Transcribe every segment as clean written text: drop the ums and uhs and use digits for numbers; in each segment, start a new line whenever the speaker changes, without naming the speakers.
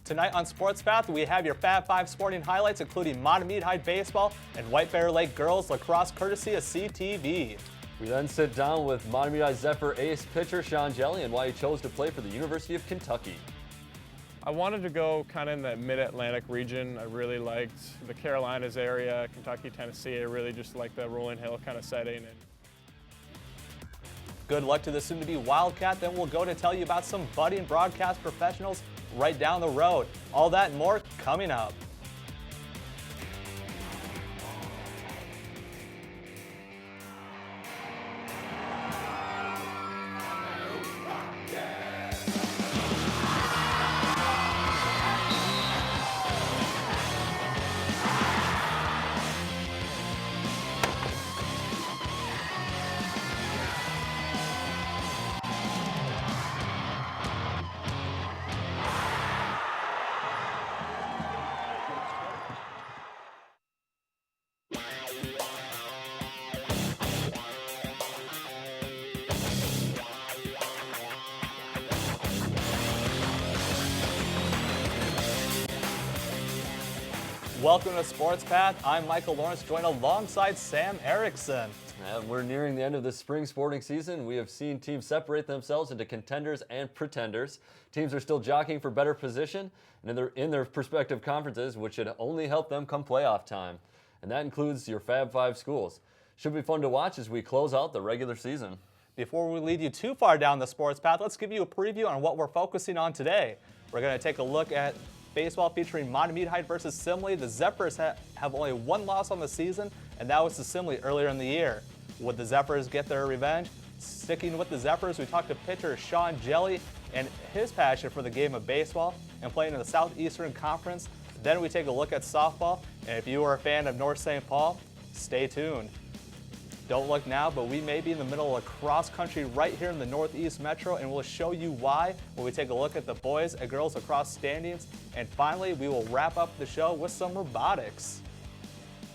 Tonight on Sports Path, we have your Fab 5 sporting highlights, including Matamidi High baseball and White Bear Lake girls lacrosse, courtesy of CTV.
We then sit down with Matamidi High Zephyr ace pitcher Sean Jelly and why he chose to play for the University of Kentucky.
I wanted to go kind of in the mid-Atlantic region. I really liked the Carolinas area, Kentucky, Tennessee. I really just liked the rolling hill kind of setting.
Good luck to the soon-to-be Wildcat. Then we'll go to tell you about some budding broadcast professionals right down the road. All that and more coming up. Welcome to Sports Path. I'm Michael Lawrence, joined alongside Sam Erickson.
And we're nearing the end of the spring sporting season. We have seen teams separate themselves into contenders and pretenders. Teams are still jockeying for better position and in their respective conferences, which should only help them come playoff time. And that includes your Fab 5 schools. Should be fun to watch as we close out the regular season.
Before we lead you too far down the sports path, let's give you a preview on what we're focusing on today. We're going to take a look at baseball featuring Matamidi High versus Simley. The Zephyrs have only one loss on the season, and that was to Simley earlier in the year. Would the Zephyrs get their revenge? Sticking with the Zephyrs, we talked to pitcher Sean Jelly and his passion for the game of baseball and playing in the Southeastern Conference. Then we take a look at softball, and if you are a fan of North St. Paul, stay tuned. Don't look now, but we may be in the middle of cross country right here in the Northeast Metro, and we'll show you why when we take a look at the boys and girls lacrosse standings. And finally, we will wrap up the show with some robotics.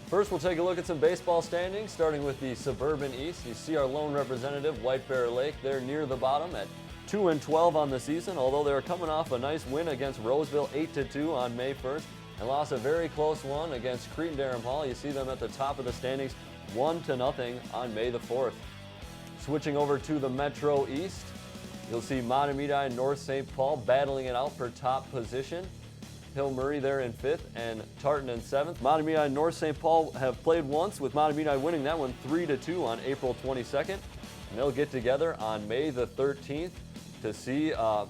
First, we'll take a look at some baseball standings, starting with the Suburban East. You see our lone representative, White Bear Lake. They're near the bottom at 2-12 on the season, although they're coming off a nice win against Roseville 8-2 on May 1st and lost a very close one against Cretin-Derham Hall. You see them at the top of the standings, 1-0 on May the 4th. Switching over to the Metro East, you'll see Matamidi and North St. Paul battling it out for top position. Hill Murray there in 5th and Tartan in 7th. Matamidi and North St. Paul have played once, with Matamidi winning that one 3-2 on April 22nd. And they'll get together on May the 13th to see how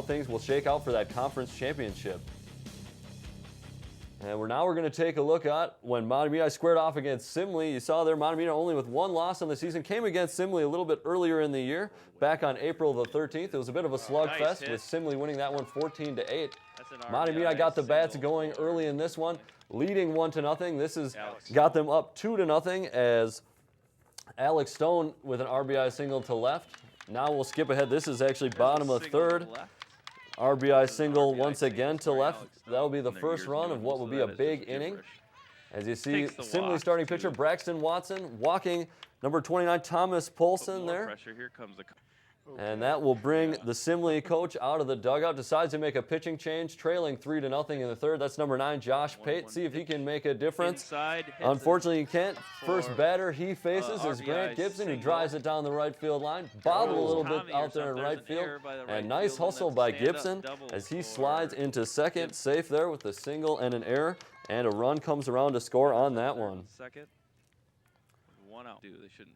things will shake out for that conference championship. And we're going to take a look at when Matamidi squared off against Simley. You saw there Matamidi only with one loss on the season. Came against Simley a little bit earlier in the year, back on April the 13th. It was a bit of a slugfest with Simley winning that one 14-8. Matamidi got the bats going early in this one, leading 1-0. This has got them up 2-0 as Alex Stone with an RBI single to left. Now we'll skip ahead. This is actually bottom of third. RBI single once again to left. That'll be the first run of what will be a big inning. As you see, Simley starting pitcher Braxton Watson walking number 29 Thomas Polson there. And that will bring the Simley coach out of the dugout. Decides to make a pitching change, trailing 3-0 in the third. That's number 9 Josh Pate. See if he can make a difference. Unfortunately, he can't. First batter he faces is Grant Gibson, who drives it down the right field line. Bobbled a little bit out there in right field. And nice hustle by Gibson as he slides into second, safe there with a single and an error. And a run comes around to score on that one.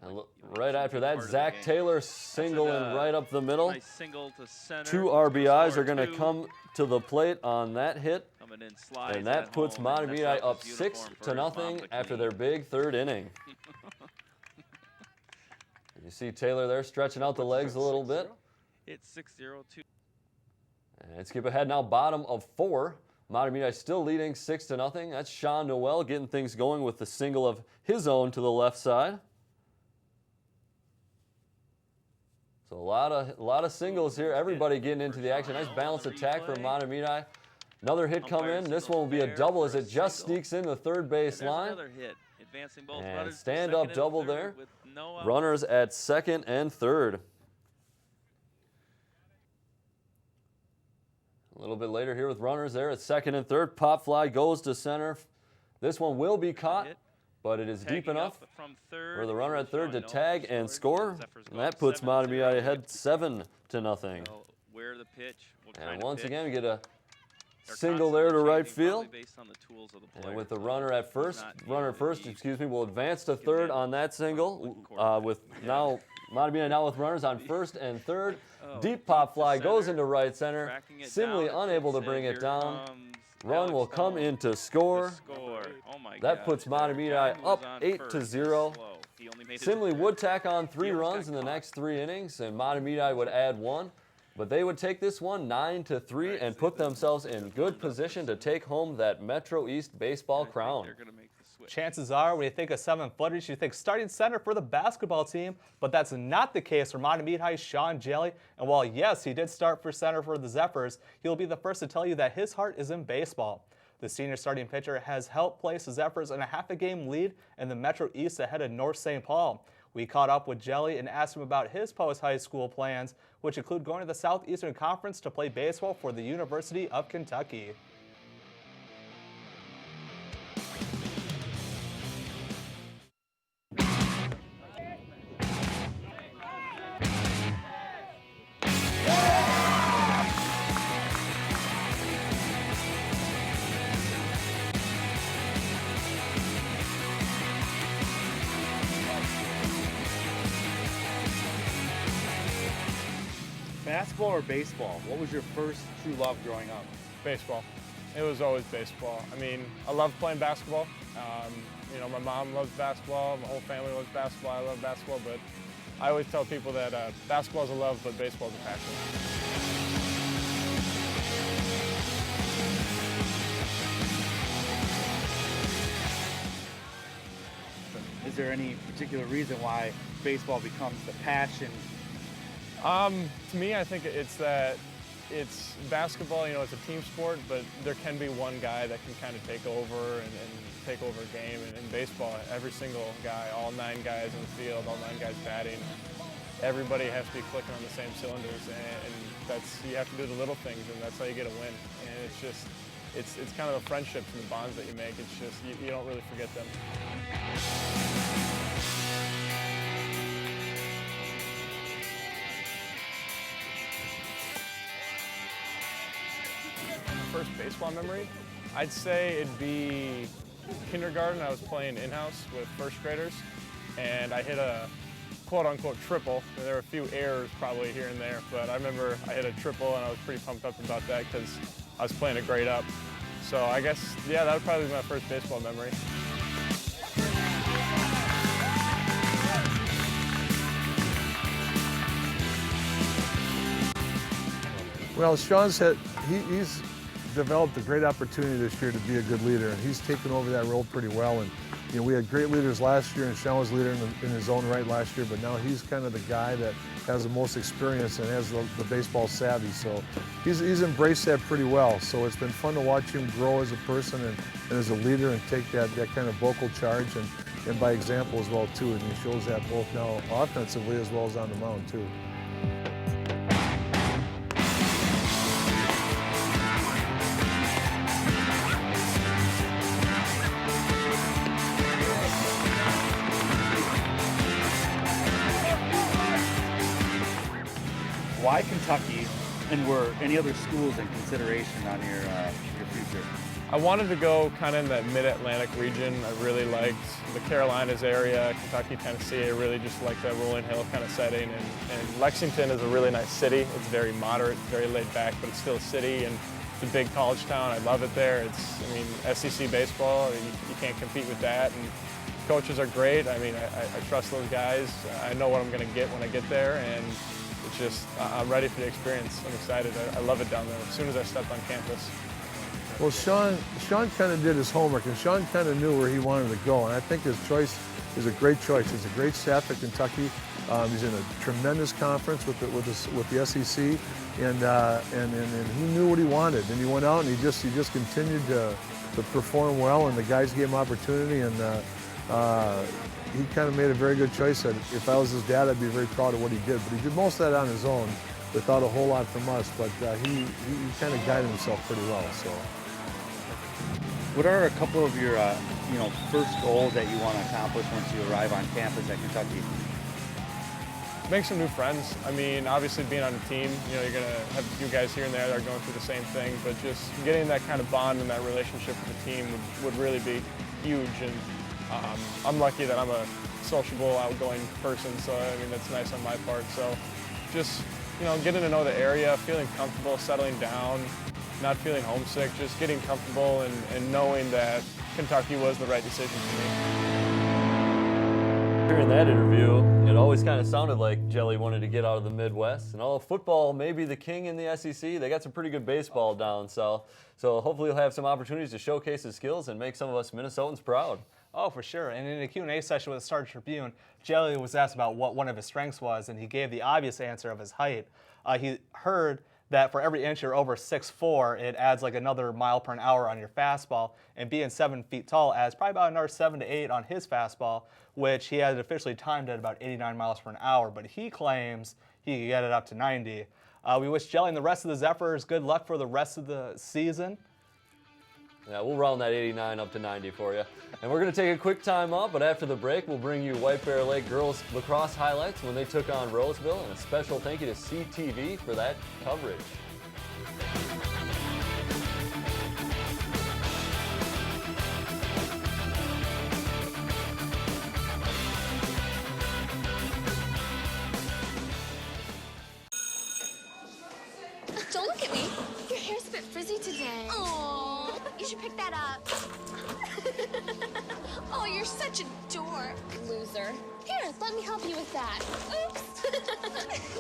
And right after that, Zach Taylor singling right up the middle. Two RBIs are going to come to the plate on that hit. And that puts Matamidi up 6-0 after their big third inning. You see Taylor there stretching out the legs a little bit.
It's 6-0-2.
And skip ahead now, bottom of 4. Matamidi still leading 6-0. That's Sean Noel getting things going with the single of his own to the left side. So a lot of singles here. Everybody getting into the action. Nice balanced attack from Matamidi. Another hit come in. This one will be a double as it just sneaks in the third base line. And stand-up double there. Runners at second and third. A little bit later here with runners there at second and third. Pop fly goes to center. This one will be caught, but it is deep enough for the runner at third to tag and score. And that puts Matamidi ahead 7-0.
Where the pitch,
And once again, we get a single there to right field. And with the runner at first, will advance to third on that single. With now Matamidi now with runners on first and third. Deep pop fly goes into right center. Simley unable to bring it down. Run will come in to score. That puts Matamidi up 8-0. Simley would tack on 3 runs in the next 3 innings, and Matamidi would add 1. But they would take this one 9-3 and put themselves in good position to take home that Metro East baseball crown.
Chances are, when you think of 7-footers, you think starting center for the basketball team, but that's not the case for Matamidi High's Sean Jelly. And while, yes, he did start for center for the Zephyrs, he'll be the first to tell you that his heart is in baseball. The senior starting pitcher has helped place the Zephyrs in a half-a-game lead in the Metro East ahead of North St. Paul. We caught up with Jelly and asked him about his post-high school plans, which include going to the Southeastern Conference to play baseball for the University of Kentucky.
Basketball or baseball? What was your first true love growing up?
Baseball. It was always baseball. I mean, I love playing basketball. You know, my mom loves basketball. My whole family loves basketball. I love basketball, but I always tell people that basketball is a love, but baseball is a passion.
Is there any particular reason why baseball becomes the passion?
To me, I think it's that it's basketball, you know, it's a team sport, but there can be one guy that can kind of take over and take over a game. And in baseball, every single guy, all 9 guys in the field, all 9 guys batting, everybody has to be clicking on the same cylinders, and that's, you have to do the little things, and that's how you get a win. And it's just, it's kind of the friendships and the bonds that you make. It's just, you don't really forget them. First baseball memory, I'd say it'd be kindergarten. I was playing in-house with first graders, and I hit a quote-unquote triple. And there were a few errors probably here and there, but I remember I hit a triple, and I was pretty pumped up about that because I was playing a grade up. So I guess, yeah, that would probably be my first baseball memory.
Well, Sean's he's developed a great opportunity this year to be a good leader, and he's taken over that role pretty well. And you know, we had great leaders last year, and Sean was leader in his own right last year, but now he's kind of the guy that has the most experience and has the baseball savvy. So he's embraced that pretty well. So it's been fun to watch him grow as a person and as a leader and take that kind of vocal charge and by example as well too. And he shows that both now offensively as well as on the mound too.
Why Kentucky, and were any other schools in consideration on your future?
I wanted to go kind of in that mid-Atlantic region. I really liked the Carolinas area, Kentucky, Tennessee. I really just liked that rolling hill kind of setting. And Lexington is a really nice city. It's very moderate, very laid back, but it's still a city, and it's a big college town. I love it there. I mean, SEC baseball, you can't compete with that. And coaches are great. I mean, I trust those guys. I know what I'm going to get when I get there, and it's just, I'm ready for the experience. I'm excited. I love it down there as soon as I stepped on campus.
Well, Sean kind of did his homework, and Sean kind of knew where he wanted to go, and I think his choice is a great choice. He's a great staff at Kentucky. He's in a tremendous conference with the SEC, and he knew what he wanted, and he went out and he just continued to perform well, and the guys gave him opportunity, and he kind of made a very good choice. That if I was his dad, I'd be very proud of what he did. But he did most of that on his own. without a whole lot from us, but he kind of guided himself pretty well. So.
What are a couple of your, first goals that you want to accomplish once you arrive on campus at Kentucky?
Make some new friends. I mean, obviously being on a team, you're going to have a few guys here and there that are going through the same thing, but just getting that kind of bond and that relationship with the team would really be huge. And I'm lucky that I'm a sociable, outgoing person, so I mean, that's nice on my part. So just, getting to know the area, feeling comfortable, settling down, not feeling homesick, just getting comfortable and knowing that Kentucky was the right decision for me.
During that interview, it always kind of sounded like Jelly wanted to get out of the Midwest. And although football may be the king in the SEC, they got some pretty good baseball down south. So hopefully he'll have some opportunities to showcase his skills and make some of us Minnesotans proud.
Oh, for sure. And in a Q&A session with the Star Tribune, Jelly was asked about what one of his strengths was, and he gave the obvious answer of his height. He heard that for every inch you're over 6'4", it adds like another mile per hour on your fastball, and being 7 feet tall adds probably about another 7 to 8 on his fastball, which he had officially timed at about 89 miles per hour, but he claims he could get it up to 90. We wish Jelly and the rest of the Zephyrs good luck for the rest of the season.
Yeah, we'll round that 89 up to 90 for you. And we're going to take a quick time out, but after the break, we'll bring you White Bear Lake girls lacrosse highlights when they took on Roseville, and a special thank you to CTV for that coverage.
Don't look at me. Your hair's a bit frizzy today. Oh, you should pick that up. Oh, you're such a dork. Loser. Here, let me help you with that. Oops.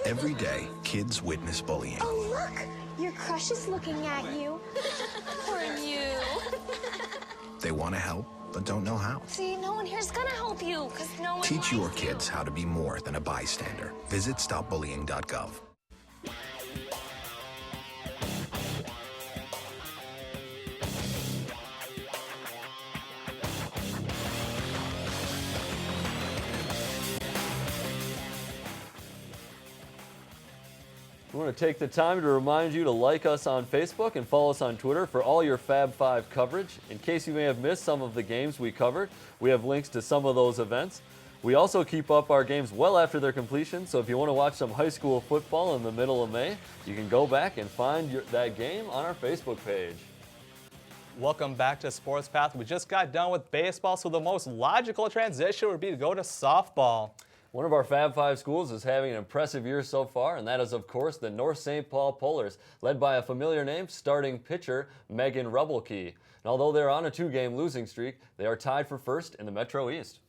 Every day, kids witness bullying.
Oh, look. Your crush is looking at you. Poor you.
They want to help, but don't know how.
See, no one here's gonna help you, because no one
Teach your
likes you.
kids how to be more than a bystander. Visit stopbullying.gov.
We want to take the time to remind you to like us on Facebook and follow us on Twitter for all your Fab 5 coverage. In case you may have missed some of the games we covered, we have links to some of those events. We also keep up our games well after their completion, so if you want to watch some high school football in the middle of May, you can go back and find that game on our Facebook page.
Welcome back to Sports Path. We just got done with baseball, so the most logical transition would be to go to softball.
One of our Fab 5 schools is having an impressive year so far, and that is, of course, the North St. Paul Polars, led by a familiar name, starting pitcher Megan Rubelkey. And although they're on a 2-game losing streak, they are tied for first in the Metro East.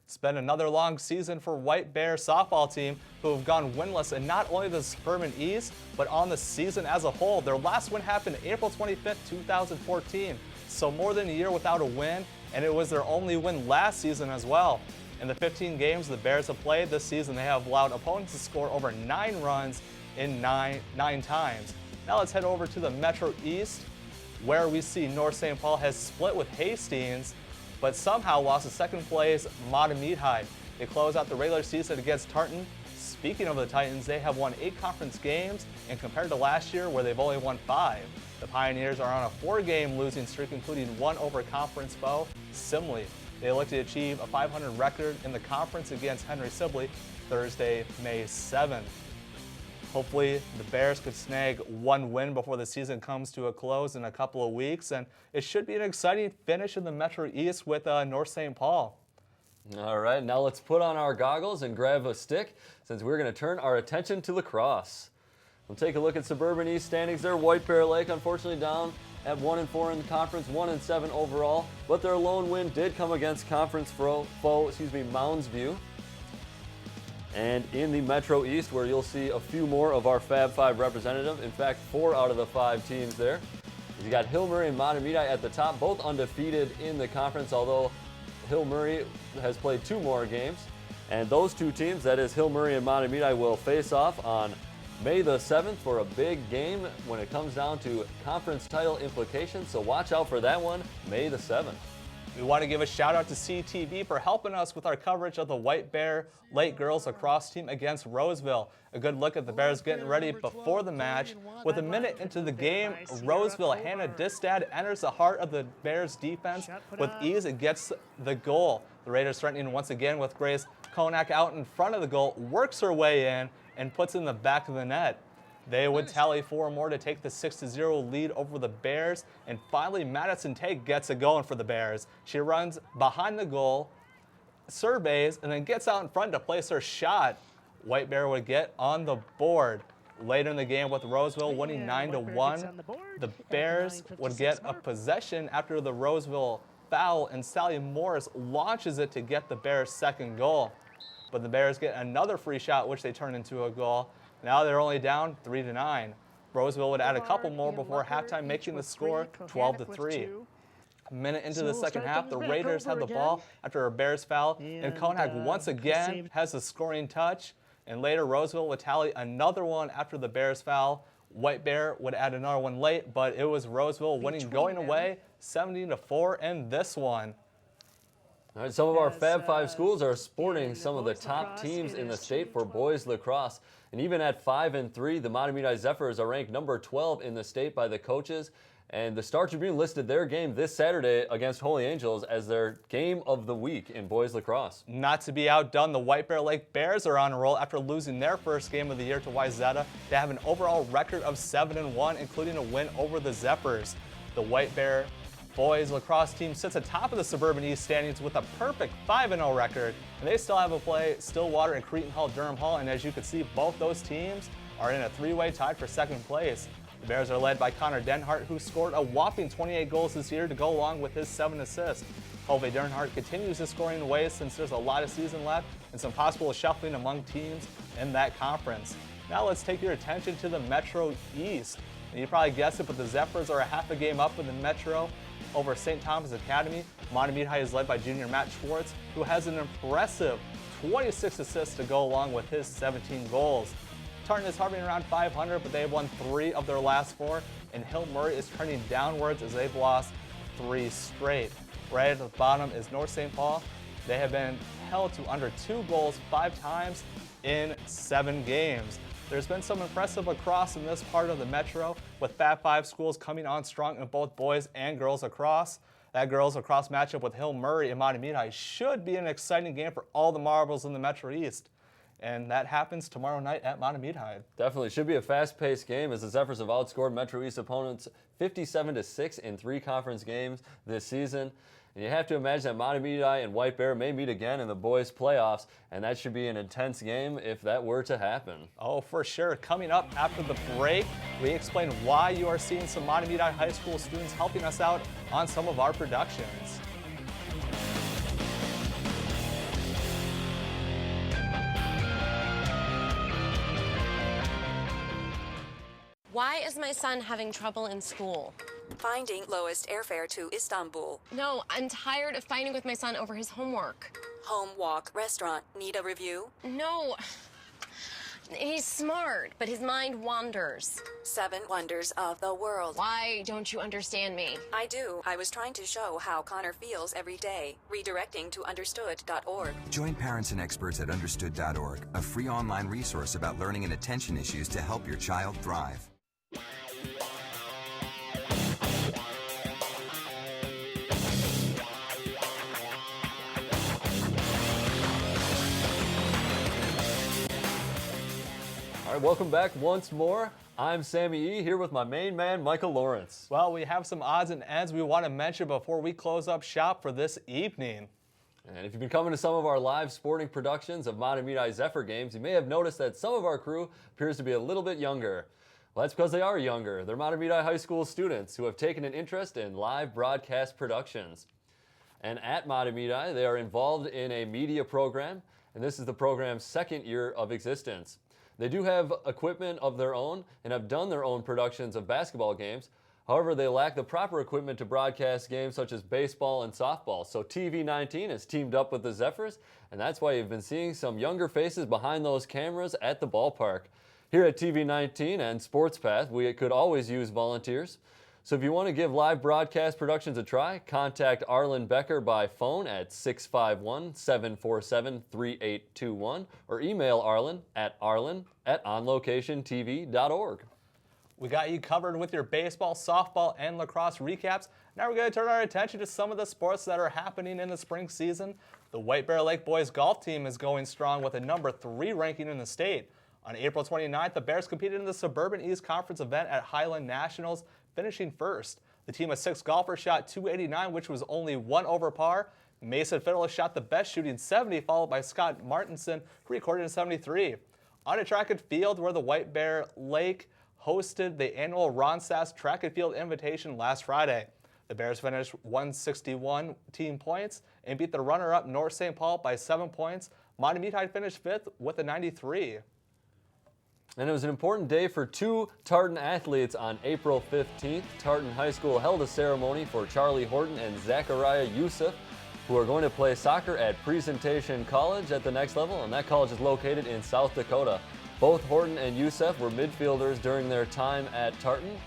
It's been another long season for White Bear softball team, who have gone winless in not only the Suburban East, but on the season as a whole. Their last win happened April 25th, 2014, so more than a year without a win, and it was their only win last season as well. In the 15 games the Bears have played this season, they have allowed opponents to score over 9 runs in nine times. Now let's head over to the Metro East, where we see North St. Paul has split with Hastings, but somehow lost to second place Matamid High. They close out the regular season against Tartan. Speaking of the Titans, they have won 8 conference games, and compared to last year where they've only won 5, the Pioneers are on a 4-game losing streak, including 1 over conference foe, Simley. They look to achieve a 500 record in the conference against Henry Sibley Thursday, May 7th. Hopefully, the Bears could snag 1 win before the season comes to a close in a couple of weeks, and it should be an exciting finish in the Metro East with North St. Paul.
All right, now let's put on our goggles and grab a stick, since we're going to turn our attention to lacrosse. We'll take a look at Suburban East standings there. White Bear Lake, unfortunately, down at 1-4 in the conference, 1-7 overall, but their lone win did come against conference foe, Mounds View. And in the Metro East, where you'll see a few more of our Fab 5 representative, in fact, 4 out of the 5 teams there. You got Hill Murray and Matamidi at the top, both undefeated in the conference, although Hill Murray has played 2 more games. And those 2 teams, that is Hill Murray and Matamidi, will face off on May the 7th for a big game when it comes down to conference title implications, so watch out for that one, May the 7th.
We want to give a shout out to CTV for helping us with our coverage of the White Bear Lake girls lacrosse team against Roseville. A good look at the Bears getting ready before the match. With a minute into the game, Roseville Hannah Distad enters the heart of the Bears defense. With ease, it gets the goal. The Raiders threatening once again with Grace Konak out in front of the goal, works her way in and puts it in the back of the net. They would tally 4 more to take the 6-0 lead over the Bears. And finally, Madison Tate gets it going for the Bears. She runs behind the goal, surveys, and then gets out in front to place her shot. White Bear would get on the board. Later in the game with Roseville winning 9-1, the Bears would get a possession after the Roseville foul, and Sally Morris launches it to get the Bears' second goal. But the Bears get another free shot, which they turn into a goal. Now they're only down 3-9. Roseville would add a couple more before halftime, making the score 12-3. A minute into the second half, the Raiders have the ball after a Bears foul, and Konak once again has the scoring touch. And later, Roseville would tally another one after the Bears foul. White Bear would add another one late, but it was Roseville winning going away 17-4 in this one.
All right, some of our Fab 5 schools are sporting some of the top teams in the state for boys lacrosse. And even at 5-3, the Mahtomedi Zephyrs are ranked number 12 in the state by the coaches. And the Star Tribune listed their game this Saturday against Holy Angels as their game of the week in boys lacrosse.
Not to be outdone, the White Bear Lake Bears are on a roll after losing their first game of the year to Wayzata. They have an overall record of 7-1, including a win over the Zephyrs. The White Bear boys lacrosse team sits atop of the Suburban East standings with a perfect 5-0 record, and they still have a play Stillwater and Cretin Hall Durham Hall, and as you can see, both those teams are in a 3-way tie for second place. The Bears are led by Connor Denhart, who scored a whopping 28 goals this year to go along with his 7 assists. Hove Denhart continues his scoring ways since there's a lot of season left and some possible shuffling among teams in that conference. Now let's take your attention to the Metro East. And you probably guessed it, but the Zephyrs are a half a game up in the Metro over St. Thomas Academy. Mahtomedi High is led by junior Matt Schwartz, who has an impressive 26 assists to go along with his 17 goals. Tartan is hovering around 500, but they have won 3 of their last 4, and Hill Murray is trending downwards as they've lost 3 straight. Right at the bottom is North St. Paul. They have been held to under 2 goals 5 times in 7 games. There's been some impressive lacrosse in this part of the Metro, with Fab 5 schools coming on strong in both boys and girls lacrosse. That girls lacrosse matchup with Hill Murray and Mahtomedi High should be an exciting game for all the marbles in the Metro East. And that happens tomorrow night at Mahtomedi High.
Definitely should be a fast-paced game as the Zephyrs have outscored Metro East opponents 57-6 in 3 conference games this season. And you have to imagine that Mahtomedi High and White Bear may meet again in the boys' playoffs, and that should be an intense game if that were to happen.
Oh, for sure. Coming up after the break, we explain why you are seeing some Mahtomedi High school students helping us out on some of our productions.
Why is my son having trouble in school?
Finding lowest airfare to Istanbul.
No, I'm tired of fighting with my son over his homework.
Home, walk, restaurant. Need a review?
No. He's smart, but his mind wanders.
7 wonders of the world.
Why don't you understand me?
I do. I was trying to show how Connor feels every day. Redirecting to understood.org.
Join parents and experts at understood.org, a free online resource about learning and attention issues to help your child thrive.
All right, welcome back once more. I'm Sammy E. here with my main man, Michael Lawrence.
Well, we have some odds and ends we want to mention before we close up shop for this evening.
And if you've been coming to some of our live sporting productions of Mahtomedi High Zephyr games, you may have noticed that some of our crew appears to be a little bit younger. Well, that's because they are younger. They're Mahtomedi High School students who have taken an interest in live broadcast productions. And at Mahtomedi, they are involved in a media program, and this is the program's 2nd year of existence. They do have equipment of their own and have done their own productions of basketball games. However, they lack the proper equipment to broadcast games such as baseball and softball. So TV19 has teamed up with the Zephyrs, and that's why you've been seeing some younger faces behind those cameras at the ballpark. Here at TV19 and Sports Path, we could always use volunteers. So if you want to give live broadcast productions a try, contact Arlen Becker by phone at 651-747-3821 or email Arlen at onlocationtv.org.
We got you covered with your baseball, softball, and lacrosse recaps. Now we're going to turn our attention to some of the sports that are happening in the spring season. The White Bear Lake boys golf team is going strong with a number 3 ranking in the state. On April 29th, the Bears competed in the Suburban East Conference event at Highland Nationals, finishing first. The team of 6 golfers shot .289, which was only 1 over par. Mason Fiddler shot the best, shooting 70, followed by Scott Martinson, who recorded a 73. On a track and field where the White Bear Lake hosted the annual Ron Sass Track and Field Invitation last Friday. The Bears finished 161 team points and beat the runner-up North St. Paul by 7 points. Montemeade finished 5th with a 93.
And it was an important day for 2 Tartan athletes on April 15th. Tartan High School held a ceremony for Charlie Horton and Zachariah Youssef, who are going to play soccer at Presentation College at the next level, and that college is located in South Dakota. Both Horton and Youssef were midfielders during their time at Tartan,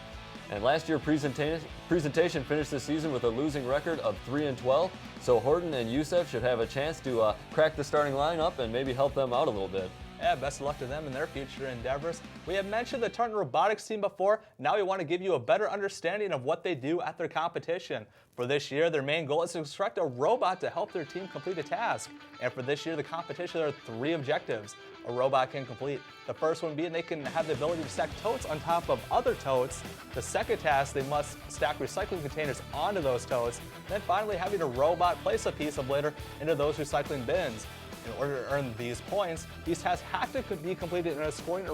and last year Presentation finished the season with a losing record of 3-12, so Horton and Youssef should have a chance to crack the starting lineup and maybe help them out a little bit.
Yeah, best of luck to them in their future endeavors. We have mentioned the Tartan Robotics team before. Now we want to give you a better understanding of what they do at their competition. For this year, their main goal is to construct a robot to help their team complete a task. And for this year, the competition, there are 3 objectives a robot can complete. The first one being they can have the ability to stack totes on top of other totes. The second task, they must stack recycling containers onto those totes. And then finally, having a robot place a piece of litter into those recycling bins. In order to earn these points, these tasks have to be completed in a scoring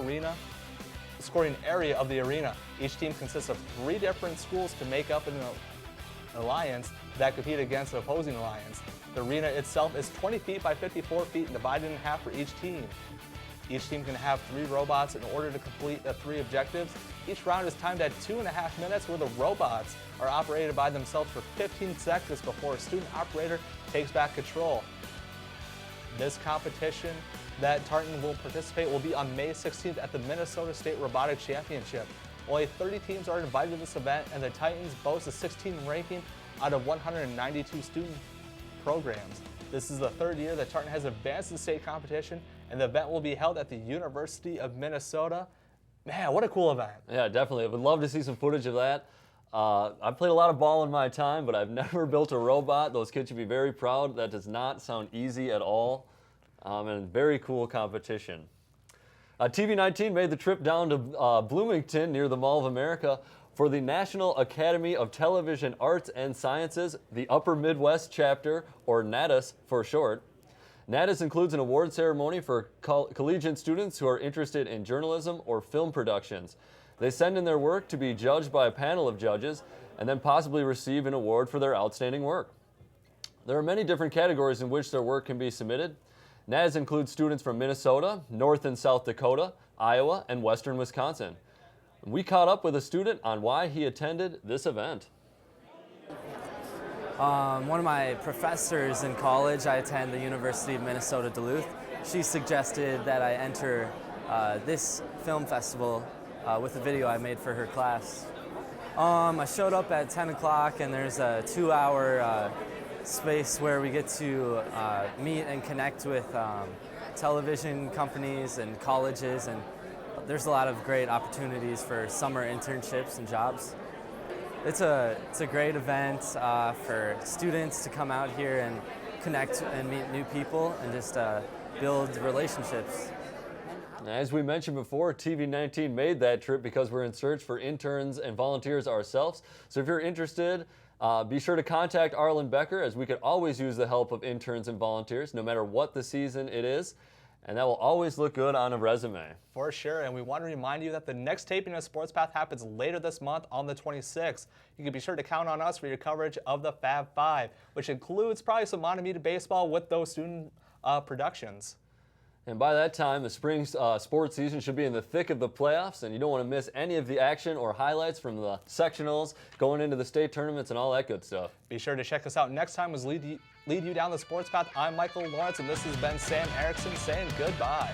area of the arena. Each team consists of 3 different schools to make up an alliance that compete against an opposing alliance. The arena itself is 20 feet by 54 feet and divided in half for each team. Each team can have 3 robots in order to complete the 3 objectives. Each round is timed at 2.5 minutes, where the robots are operated by themselves for 15 seconds before a student operator takes back control. This competition that Tartan will participate will be on May 16th at the Minnesota State Robotics Championship. Only 30 teams are invited to this event, and the Titans boast a 16th ranking out of 192 student programs. This is the 3rd year that Tartan has advanced in state competition, and the event will be held at the University of Minnesota. Man, what a cool event.
Yeah, definitely. I would love to see some footage of that. I've played a lot of ball in my time, but I've never built a robot. Those kids should be very proud. That does not sound easy at all, and very cool competition. TV19 made the trip down to Bloomington near the Mall of America for the National Academy of Television Arts and Sciences, the Upper Midwest chapter, or NATAS for short. NATAS includes an award ceremony for collegiate students who are interested in journalism or film productions. They send in their work to be judged by a panel of judges and then possibly receive an award for their outstanding work. There are many different categories in which their work can be submitted. NATAS includes students from Minnesota, North and South Dakota, Iowa, and Western Wisconsin. We caught up with a student on why he attended this event.
One of my professors in college, I attend the University of Minnesota Duluth. She suggested that I enter this film festival with a video I made for her class. I showed up at 10 o'clock and there's a 2-hour space where we get to meet and connect with television companies and colleges, and there's a lot of great opportunities for summer internships and jobs. It's a great event for students to come out here and connect and meet new people and just build relationships.
As we mentioned before, TV19 made that trip because we're in search for interns and volunteers ourselves. So if you're interested, be sure to contact Arlen Becker, as we could always use the help of interns and volunteers, no matter what the season it is. And that will always look good on a resume.
For sure, and we want to remind you that the next taping of Sports Path happens later this month on the 26th. You can be sure to count on us for your coverage of the Fab Five, which includes probably some Montemeade baseball with those student productions.
And by that time, the spring sports season should be in the thick of the playoffs, and you don't want to miss any of the action or highlights from the sectionals, going into the state tournaments, and all that good stuff.
Be sure to check us out next time as lead you down the sports path. I'm Michael Lawrence, and this has been Sam Erickson saying goodbye.